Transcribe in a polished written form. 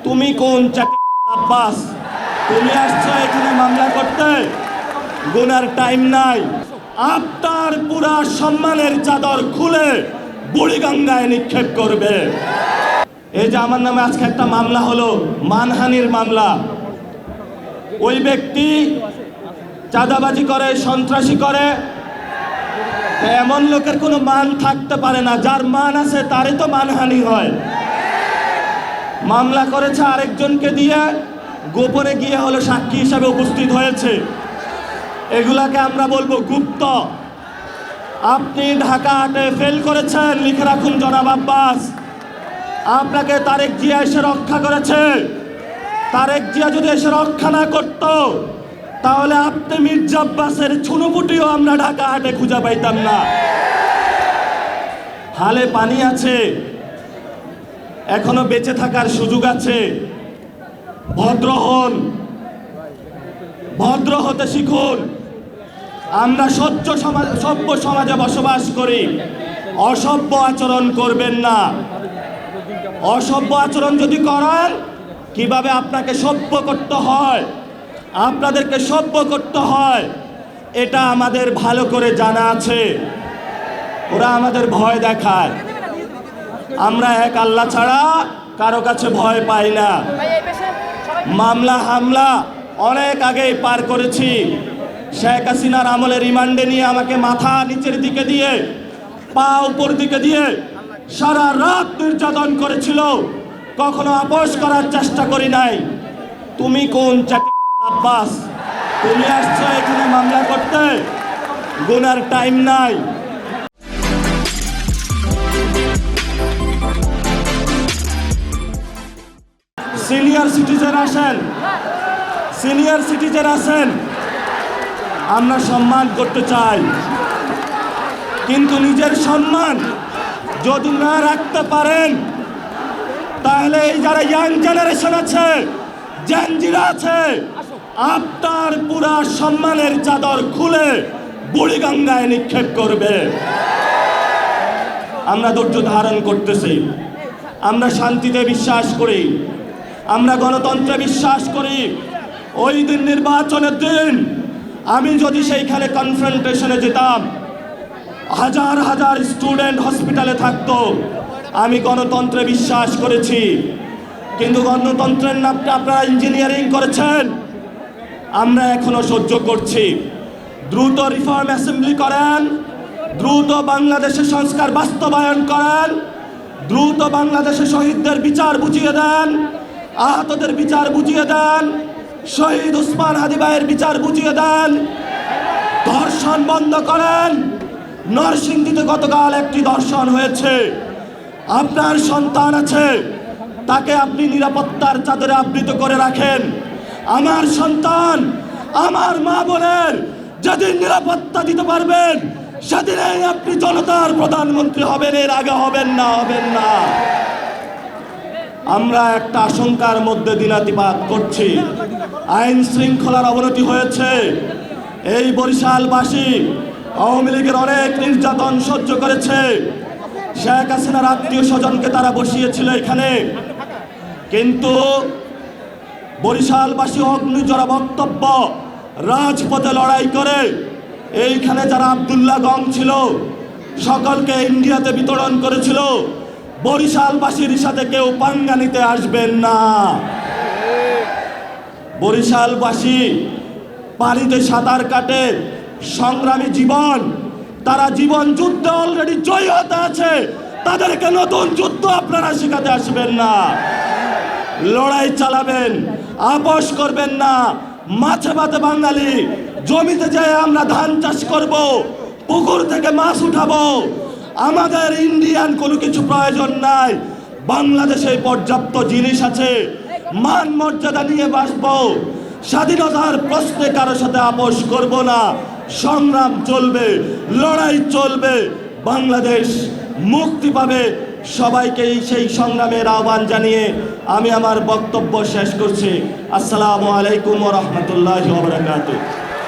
তুমি কোন আব্বাস? তুমি আসছো এখানে মামলা করতে? গুনার টাইম নাই। আপনার পুরা সম্মানের চাদর খুলে বুড়িগঙ্গায় নিক্ষেপ করবে। এই যে আমার নামে আজকে একটা মামলা হলো, মানহানির মামলা। ওই ব্যক্তি চাঁদাবাজি করে, সন্ত্রাসী করে। এমন লোকের কোনো মান থাকতে পারে না, যার মান আছে তারই তো মানহানি হয়। মামলা করেছে আরেকজনকে দিয়ে, গোপনে গিয়ে হলো সাক্ষী হিসাবে উপস্থিত হয়েছে। এগুলাকে আমরা বলবো গুপ্ত। আপনি ঢাকা আটে ফেল করেছেন, লিখে রাখুন জনাব আব্বাস। আপনাকে তারেক জিয়া এসে রক্ষা করেছে। তারেক জিয়া যদি এসে রক্ষা না করত, তাহলে আপনি মির্জা আব্বাসের ছুনোপুটিও আমরা ঢাকা হাটে খুঁজে পাইতাম না। হালে পানি আছে, এখনো বেঁচে থাকার সুযোগ আছে। ভদ্র হন, ভদ্র হতে শিখুন। আমরা সভ্য সমাজে বসবাস করি। অসভ্য আচরণ করবেন না। অসভ্য আচরণ যদি করেন, কিভাবে আপনাকে সভ্য করতে হয়, আপনাদেরকে সভ্য করতে হয়, এটা আমাদের ভালো করে জানা আছে। ওরা আমাদের ভয় দেখায়। আমরা এক আল্লাহ ছাড়া কারো কাছে ভয় পাই না। মামলা হামলা অনেক আগেই পার করেছি। শেখ হাসিনার আমলে রিমান্ডে নিয়ে আমাকে মাথা নিচের দিকে দিয়ে, পা উপর দিকে দিয়ে সারা রাত নির্যাতন করেছিল। কখনো আপোষ করার চেষ্টা করি নাই। তুমি কোন আব্বাস? তুমি আসছো এখানে মামলা করতে? গুনার টাইম নাই। সিনিয়র সিটিজেন আসেন, সিনিয়র সিটিজেন আসেন। আমরা সম্মান করতে চাই, কিন্তু নিজের সম্মান যদি না রাখতে পারেন, তাহলে এই যারা ইয়াং জেনারেশন আছে, জেনজিরা আছে, আপনার পুরা সম্মানের চাদর খুলে বুড়িগঙ্গায় নিক্ষেপ করবে। আমরা ধৈর্য ধারণ করতেছি। আমরা শান্তিতে বিশ্বাস করি, আমরা গণতন্ত্রে বিশ্বাস করি। ওই দিন নির্বাচনের দিন আমি যদি সেইখানে কনফ্রন্টেশনে যেতাম, হাজার হাজার স্টুডেন্ট হসপিটালে থাকতো। আমি গণতন্ত্রে বিশ্বাস করেছি, কিন্তু গণতন্ত্রের নামটা আপনারা ইঞ্জিনিয়ারিং করেছেন। আমরা এখনো সহ্য করছি। দ্রুত রিফর্ম অ্যাসেম্বলি করেন, দ্রুত বাংলাদেশের সংস্কার বাস্তবায়ন করেন, দ্রুত বাংলাদেশে শহীদদের বিচার বুঝিয়ে দেন, আহতদের বিচার বুঝিয়ে দেন, শহীদ ওসমান হাদি ভাইয়ের বিচার বুঝিয়ে দেন। ধর্ষণ বন্ধ করেন। নরসিংদীতে গতকাল একটি ধর্ষণ হয়েছে। আপনার সন্তান আছে, তাকে আপনি নিরাপত্তার চাদরে আবৃত করে রাখেন। আমার সন্তান, আমার মা বোনের যেদিন নিরাপত্তা দিতে পারবেন, সেদিনেই আপনি জনতার প্রধানমন্ত্রী হবেন। এর আগে হবেন না, হবেন না। আমরা একটা আশঙ্কার মধ্যে দিনাতিপাত করছি। আইন শৃঙ্খলার অবনতি হয়েছে। এই বরিশালবাসী আওয়ামী লীগের অনেক নির্যাতন সহ্য করেছে। শেখ হাসিনার আত্মীয় স্বজনকে তারা বসিয়েছিল এখানে, কিন্তু বরিশালবাসী অগ্নিজরা বক্তব্য, রাজপথে লড়াই করে এইখানে যারা আব্দুল্লাহ গং ছিল সকলকে ইন্ডিয়াতে বিতরণ করেছিল। বরিশালবাসীর সাথে কেউ পাঙ্গা নিতে আসবেন না। বরিশালবাসী পানিতে সাঁতার কাটে, সংগ্রামী জীবন। তারা জীবন যুদ্ধে অলরেডি জয়ী হতে আছে। তাদেরকে নতুন যুদ্ধ আপনারা শেখাতে আসবেন না। লড়াই চালাবেন, আপোষ করবেন না। মাছে ভাতে বাঙালি, জমিতে যেয়ে আমরা ধান চাষ করব, পুকুর থেকে মাছ উঠাবো। আমাদের ইন্ডিয়ান কোনো কিছু প্রয়োজন নাই। বাংলাদেশে পর্যাপ্ত জিনিস আছে। মান মর্যাদা নিয়ে বাঁচবো। স্বাধীনতার প্রশ্নে কারো সাথে আপোষ করব না। সংগ্রাম চলবে, লড়াই চলবে। বাংলাদেশ মুক্তি পাবে। সবাইকে সেই সংগ্রামের আহ্বান জানিয়ে আমি আমার বক্তব্য শেষ করছি। আসসালামু আলাইকুম ওয়া রাহমাতুল্লাহি ওয়া বারাকাতুহু।